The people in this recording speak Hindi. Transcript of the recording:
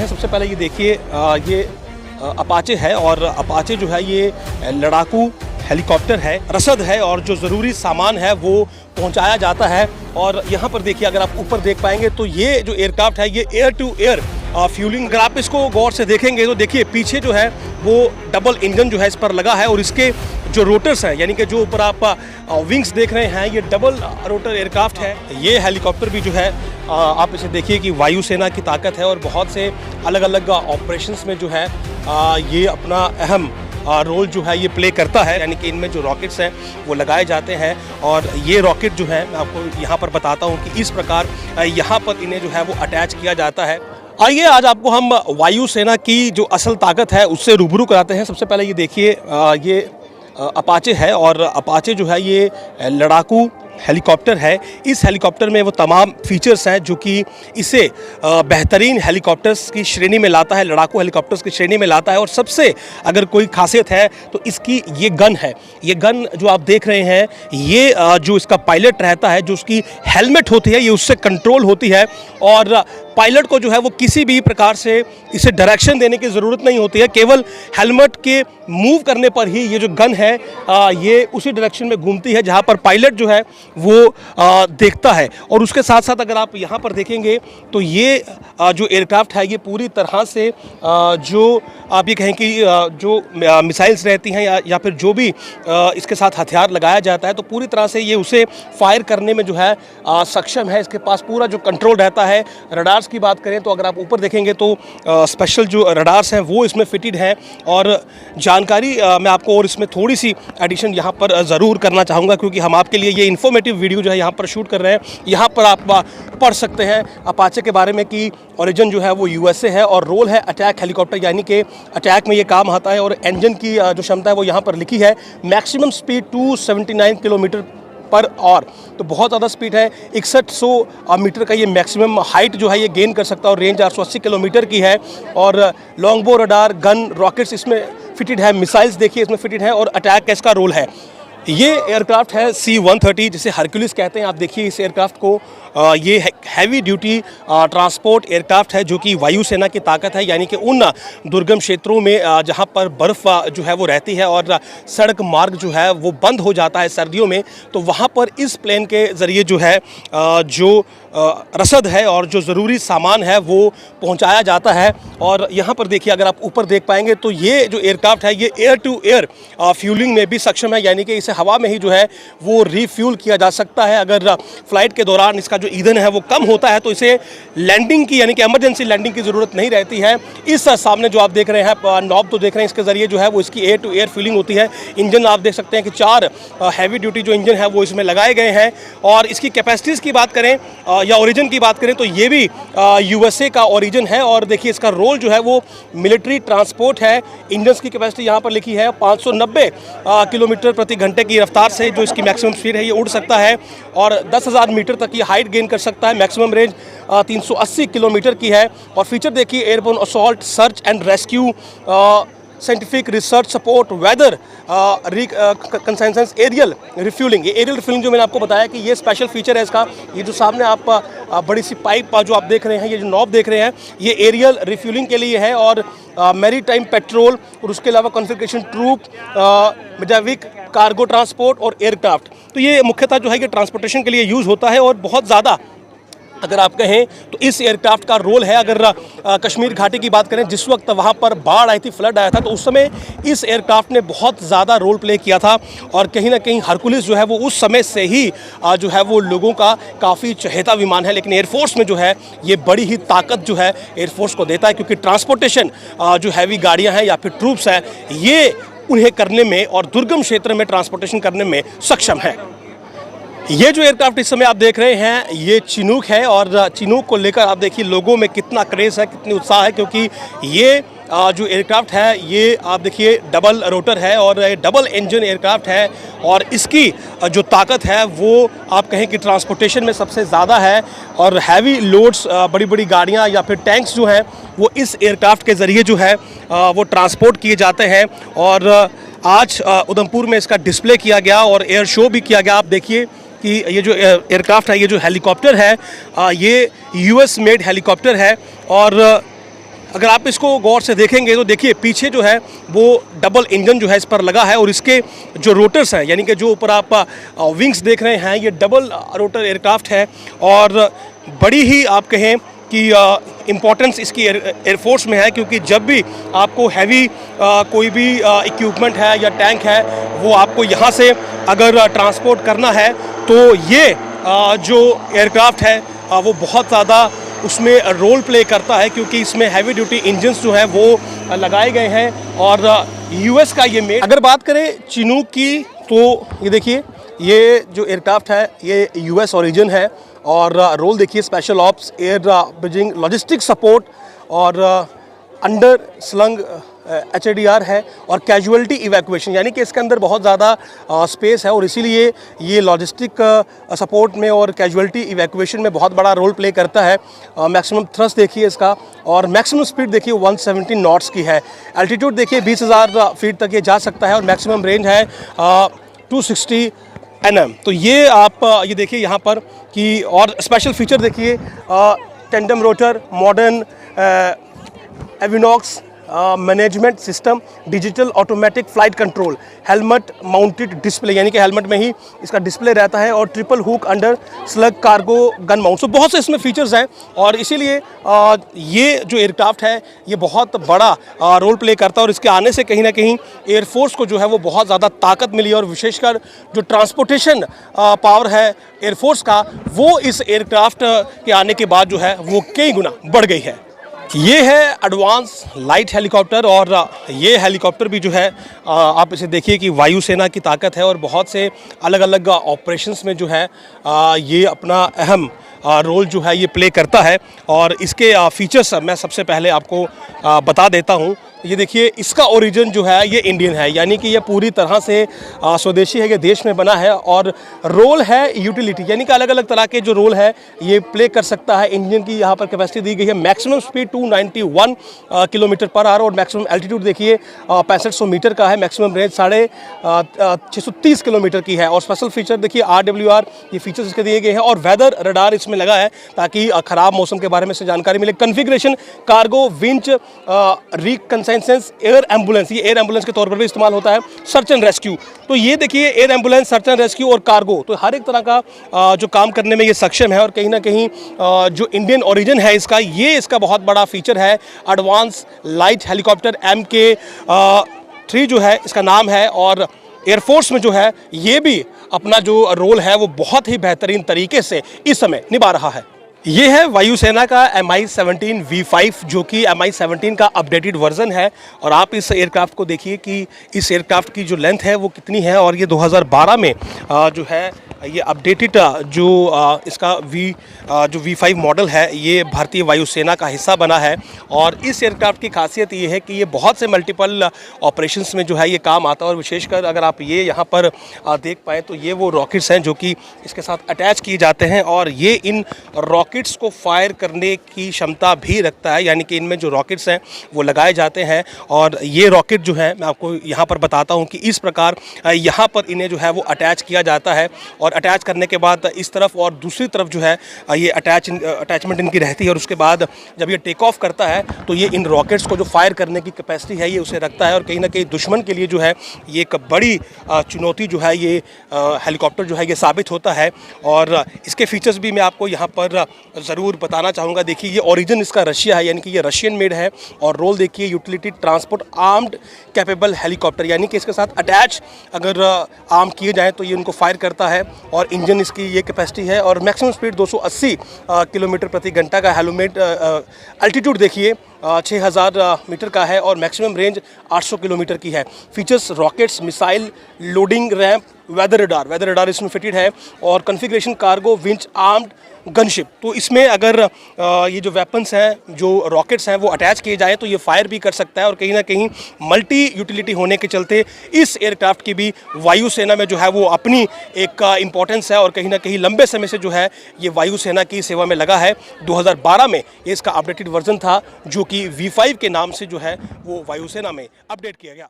हैं। सबसे पहले ये देखिए, ये अपाचे है और अपाचे जो है ये लड़ाकू हेलीकॉप्टर है, रसद है और जो ज़रूरी सामान है वो पहुंचाया जाता है। और यहाँ पर देखिए, अगर आप ऊपर देख पाएंगे तो ये जो एयरक्राफ्ट है ये एयर टू एयर फ्यूलिंग। अगर आप इसको गौर से देखेंगे तो देखिए पीछे जो है वो डबल इंजन जो है इस पर लगा है और इसके जो रोटर्स हैं, यानी कि जो ऊपर आप विंग्स देख रहे हैं, ये डबल रोटर एयरक्राफ्ट है। ये हेलीकॉप्टर भी जो है आप इसे देखिए कि वायुसेना की ताकत है और बहुत से अलग अलग ऑपरेशंस में जो है ये अपना अहम रोल जो है ये प्ले करता है। यानी कि इनमें जो रॉकेट्स हैं वो लगाए जाते हैं और ये रॉकेट जो है मैं आपको यहाँ पर बताता हूँ कि इस प्रकार यहाँ पर इन्हें जो है वो अटैच किया जाता है। आइए आज आपको हम वायुसेना की जो असल ताकत है उससे रूबरू कराते हैं। सबसे पहले ये देखिए, ये अपाचे है और अपाचे जो है ये लड़ाकू हेलीकॉप्टर है। इस हेलीकॉप्टर में वो तमाम फीचर्स हैं जो कि इसे बेहतरीन हेलीकॉप्टर्स की श्रेणी में लाता है, लड़ाकू हेलीकॉप्टर्स की श्रेणी में लाता है। और सबसे अगर कोई खासियत है तो इसकी ये गन है। ये गन जो आप देख रहे हैं, ये जो इसका पायलट रहता है, जो उसकी हेलमेट होती है, ये उससे कंट्रोल होती है और पायलट को जो है वो किसी भी प्रकार से इसे डायरेक्शन देने की ज़रूरत नहीं होती है। केवल हेलमेट के मूव करने पर ही ये जो गन है ये उसी डायरेक्शन में घूमती है जहाँ पर पायलट जो है वो देखता है। और उसके साथ साथ अगर आप यहाँ पर देखेंगे तो ये जो एयरक्राफ्ट है ये पूरी तरह से जो आप ये कहें कि जो मिसाइल्स रहती हैं या फिर जो भी इसके साथ हथियार लगाया जाता है तो पूरी तरह से ये उसे फायर करने में जो है सक्षम है। इसके पास पूरा जो कंट्रोल रहता है। रडार्स की बात करें तो अगर आप ऊपर देखेंगे तो स्पेशल जो रडार्स हैं वो इसमें फिटेड हैं। और जानकारी मैं आपको और इसमें थोड़ी सी एडिशन यहाँ पर ज़रूर करना चाहूँगा, क्योंकि हम आपके लिए ये इन्फॉर्मेटिव वीडियो जो है यहाँ पर शूट कर रहे हैं। यहाँ पर आप पढ़ सकते हैं अपाचे के बारे में कि ओरिजिन जो है वो यूएसए है और रोल है अटैक हेलीकॉप्टर, यानी कि अटैक में ये काम आता है। और इंजन की जो क्षमता है वो यहाँ पर लिखी है, maximum speed 279 kilometre per hour, तो बहुत ज़्यादा स्पीड है। 6100 मीटर का ये मैक्सिमम हाइट जो है ये गेन कर सकता है और रेंज 880 किलोमीटर की है। और लॉन्ग बो रडार, गन, रॉकेट्स इसमें फिटेड है, मिसाइल्स देखिए इसमें फिटेड है और अटैक का इसका रोल है। ये एयरक्राफ्ट है C-130 जिसे हरक्यूलिस कहते हैं। आप देखिए इस एयरक्राफ्ट को, ये हैवी ड्यूटी ट्रांसपोर्ट एयरक्राफ्ट है जो कि वायुसेना की ताकत है। यानी कि उन दुर्गम क्षेत्रों में जहां पर बर्फ़ जो है वो रहती है और सड़क मार्ग जो है वो बंद हो जाता है सर्दियों में, तो वहां पर इस प्लेन के ज़रिए जो है जो रसद है और जो ज़रूरी सामान है वो पहुंचाया जाता है। और यहाँ पर देखिए, अगर आप ऊपर देख पाएंगे तो ये जो एयरक्राफ्ट है ये एयर टू एयर फ्यूलिंग में भी सक्षम है। यानी कि इसे हवा में ही जो है वो रीफ्यूल किया जा सकता है। अगर फ्लाइट के दौरान इसका जो ईंधन है वो कम होता है तो इसे लैंडिंग की, यानी कि एमरजेंसी लैंडिंग की ज़रूरत नहीं रहती है। इस सामने जो आप देख रहे हैं नॉब तो देख रहे हैं, इसके ज़रिए जो है वो इसकी एयर टू एयर फ्यूलिंग होती है। इंजन आप देख सकते हैं कि 4 हैवी ड्यूटी जो इंजन है वो इसमें लगाए गए हैं। और इसकी कैपेसिटीज़ की बात करें या ओरिजिन की बात करें तो ये भी यूएसए का ओरिजिन है। और देखिए इसका रोल जो है वो मिलिट्री ट्रांसपोर्ट है। इंजन्स की कैपेसिटी यहाँ पर लिखी है 590 किलोमीटर प्रति घंटे की रफ्तार से जो इसकी मैक्सिमम स्पीड है ये उड़ सकता है और 10,000 मीटर तक ये हाइट गेन कर सकता है। मैक्सिमम रेंज 380 किलोमीटर की है। और फीचर देखिए, airborne assault, search and rescue, scientific research support, weather consensus, aerial refuelling. ये एरियल रिफ्यूलिंग जो मैंने आपको बताया कि ये स्पेशल फीचर है इसका। ये जो सामने आप बड़ी सी पाइप जो आप देख रहे हैं, ये जो नॉब देख रहे हैं, ये एरियल रिफ्यूलिंग के लिए है। और मैरी टाइम पेट्रोल और उसके अलावा कॉन्फ़िगरेशन ट्रूप, मेडाविक, कार्गो ट्रांसपोर्ट और एयरक्राफ्ट, तो ये मुख्यतः जो है ये ट्रांसपोर्टेशन के लिए यूज़ होता है। और बहुत ज़्यादा अगर आप कहें तो इस एयरक्राफ्ट का रोल है, अगर कश्मीर घाटी की बात करें, जिस वक्त वहाँ पर बाढ़ आई थी, फ्लड आया था, तो उस समय इस एयरक्राफ्ट ने बहुत ज़्यादा रोल प्ले किया था। और कहीं ना कहीं हरकुलिस जो है वो उस समय से ही जो है वो लोगों का काफ़ी चहेता विमान है। लेकिन एयरफोर्स में जो है ये बड़ी ही ताकत जो है एयरफोर्स को देता है, क्योंकि ट्रांसपोर्टेशन जो हैवी गाड़ियाँ हैं या फिर ट्रूप्स हैं ये उन्हें करने में और दुर्गम क्षेत्र में ट्रांसपोर्टेशन करने में सक्षम है। ये जो एयरक्राफ्ट इस समय आप देख रहे हैं ये चिनूक है। और चिनूक को लेकर आप देखिए लोगों में कितना क्रेज़ है, कितनी उत्साह है, क्योंकि ये जो एयरक्राफ्ट है ये आप देखिए डबल रोटर है और डबल इंजन एयरक्राफ्ट है। और इसकी जो ताकत है वो आप कहें कि ट्रांसपोर्टेशन में सबसे ज़्यादा है। और हैवी लोड्स, बड़ी बड़ी गाड़ियाँ या फिर टैंक्स जो हैं वो इस एयरक्राफ्ट के ज़रिए जो है वो ट्रांसपोर्ट किए जाते हैं। और आज उधमपुर में इसका डिस्प्ले किया गया और एयर शो भी किया गया। आप देखिए कि ये जो एयरक्राफ्ट है, ये जो हेलीकॉप्टर है, ये यूएस मेड हेलीकॉप्टर है। और अगर आप इसको गौर से देखेंगे तो देखिए पीछे जो है वो डबल इंजन जो है इस पर लगा है और इसके जो रोटर्स हैं यानी कि जो ऊपर आप विंग्स देख रहे हैं ये डबल रोटर एयरक्राफ्ट है और बड़ी ही आप कहें कि इम्पोर्टेंस इसकी एयरफोर्स में है क्योंकि जब भी आपको हैवी कोई भी इक्विपमेंट है या टैंक है वो आपको यहाँ से अगर ट्रांसपोर्ट करना है तो ये जो एयरक्राफ्ट है वो बहुत ज़्यादा उसमें रोल प्ले करता है क्योंकि इसमें हैवी ड्यूटी इंजन्स जो है वो लगाए गए हैं और यूएस का ये मेड। अगर बात करें चिनूक की तो ये देखिए ये जो एयरक्राफ्ट है ये यूएस ओरिजिन है और रोल देखिए special ops air bridging logistic support और अंडर स्लंग HADR है और कैजुअलिटी इवैक्यूएशन यानी कि इसके अंदर बहुत ज़्यादा स्पेस है और इसीलिए ये लॉजिस्टिक सपोर्ट में और कैजुअलिटी इवैक्यूएशन में बहुत बड़ा रोल प्ले करता है। मैक्सिमम थ्रस्ट देखिए इसका और मैक्सिमम स्पीड देखिए 170 नॉट्स की है। एल्टीट्यूड देखिए 20,000 फीट तक ये जा सकता है और मैक्सिमम रेंज है 260 nm। तो ये आप ये देखिए यहाँ पर कि और स्पेशल फीचर देखिए tandem rotor, modern avionics management system, digital automatic flight control, helmet mounted display यानी कि हेलमेट में ही इसका डिस्प्ले रहता है और triple hook underslung cargo gun mount. So बहुत से इसमें फीचर्स हैं और इसीलिए ये जो एयरक्राफ्ट है ये बहुत बड़ा रोल प्ले करता है और इसके आने से कहीं ना कहीं एयरफोर्स को जो है वो बहुत ज़्यादा ताकत मिली और विशेषकर जो ट्रांसपोर्टेशन पावर है एयरफोर्स का वो इस एयरक्राफ्ट के आने के बाद जो है वो कई गुना बढ़ गई है। ये है एडवांस लाइट हेलीकॉप्टर और ये हेलीकॉप्टर भी जो है आप इसे देखिए कि वायुसेना की ताकत है और बहुत से अलग अलग ऑपरेशंस में जो है ये अपना अहम रोल जो है ये प्ले करता है और इसके फीचर्स मैं सबसे पहले आपको बता देता हूँ। ये देखिए इसका ओरिजिन जो है ये इंडियन है यानी कि ये पूरी तरह से स्वदेशी है, ये देश में बना है और रोल है यूटिलिटी यानी कि अलग अलग तरह के जो रोल है ये प्ले कर सकता है। इंजन की यहाँ पर कैपेसिटी दी गई है, maximum speed 291 kilometre per hour और मैक्सिमम एल्टीट्यूड देखिए 6500 मीटर का है, मैक्सिमम रेंज 630 किलोमीटर की है और स्पेशल फीचर देखिए RWR ये फीचर्स इसके दिए गए हैं और वेदर रडार इसमें लगा है ताकि ख़राब मौसम के बारे में से जानकारी मिले। Configuration cargo winch reconnaissance air ambulance, ये एयर एम्बुलेंस के तौर पर भी इस्तेमाल होता है। सर्च एंड रेस्क्यू, तो ये देखिए air ambulance, search and rescue और कार्गो, तो हर एक तरह का जो काम करने में ये सक्षम है और कहीं ना कहीं जो इंडियन ओरिजिन है इसका ये इसका बहुत बड़ा फीचर है। एडवांस लाइट हेलीकॉप्टर MK3 जो है इसका नाम है और एयरफोर्स में जो है ये भी अपना जो रोल है वो बहुत ही बेहतरीन तरीके से इस समय निभा रहा है। ये है वायुसेना का Mi-17 V5 जो कि Mi-17 का अपडेटेड वर्जन है और आप इस एयरक्राफ्ट को देखिए कि इस एयरक्राफ्ट की जो लेंथ है वो कितनी है और ये 2012 में जो है ये अपडेटेड जो इसका जो V5 मॉडल है ये भारतीय वायुसेना का हिस्सा बना है और इस एयरक्राफ्ट की खासियत ये है कि ये बहुत से मल्टीपल ऑपरेशंस में जो है ये काम आता है और विशेषकर अगर आप ये यहाँ पर देख पाएँ तो ये वो रॉकेट्स हैं जो कि इसके साथ अटैच किए जाते हैं और ये इन रॉकेट्स को फायर करने की क्षमता भी रखता है यानी कि इनमें जो रॉकेट्स हैं वो लगाए जाते हैं और ये रॉकेट जो है मैं आपको यहाँ पर बताता हूँ कि इस प्रकार यहाँ पर इन्हें जो है वो अटैच किया जाता है और अटैच करने के बाद इस तरफ और दूसरी तरफ जो है ये अटैचमेंट इनकी रहती है और उसके बाद जब ये टेक ऑफ करता है तो ये इन रॉकेट्स को जो फायर करने की कैपेसिटी है ये उसे रखता है और कहीं ना कहीं दुश्मन के लिए जो है ये एक बड़ी चुनौती जो है ये हेलीकॉप्टर जो है ये साबित होता है और इसके फीचर्स भी मैं आपको यहाँ पर ज़रूर बताना चाहूँगा। देखिए ये ओरिजिन इसका रशिया है यानी कि ये रशियन मेड है और रोल देखिए utility transport armed capable helicopter यानी कि इसके साथ अटैच अगर आर्म किए जाएँ तो ये उनको फायर करता है और इंजन इसकी ये कैपेसिटी है और मैक्सिमम स्पीड 280 किलोमीटर प्रति घंटा का हेलमेट अल्टीट्यूड देखिए 6000 मीटर का है और मैक्सिमम रेंज 800 किलोमीटर की है। Features rockets, missile loading ramp, weather radar इसमें फिटेड है और configuration cargo winch armed gunship. तो इसमें अगर ये जो वेपन्स हैं जो रॉकेट्स हैं वो अटैच किए जाए तो ये फायर भी कर सकता है और कहीं ना कहीं मल्टी यूटिलिटी होने के चलते इस एयरक्राफ्ट की भी वायुसेना में जो है वो अपनी एक इम्पोर्टेंस है और कहीं ना कहीं लंबे समय से जो है ये वायुसेना की सेवा में लगा है। 2012 में ये इसका अपडेटेड वर्जन था जो कि V5 के नाम से जो है वो वायुसेना में अपडेट किया गया।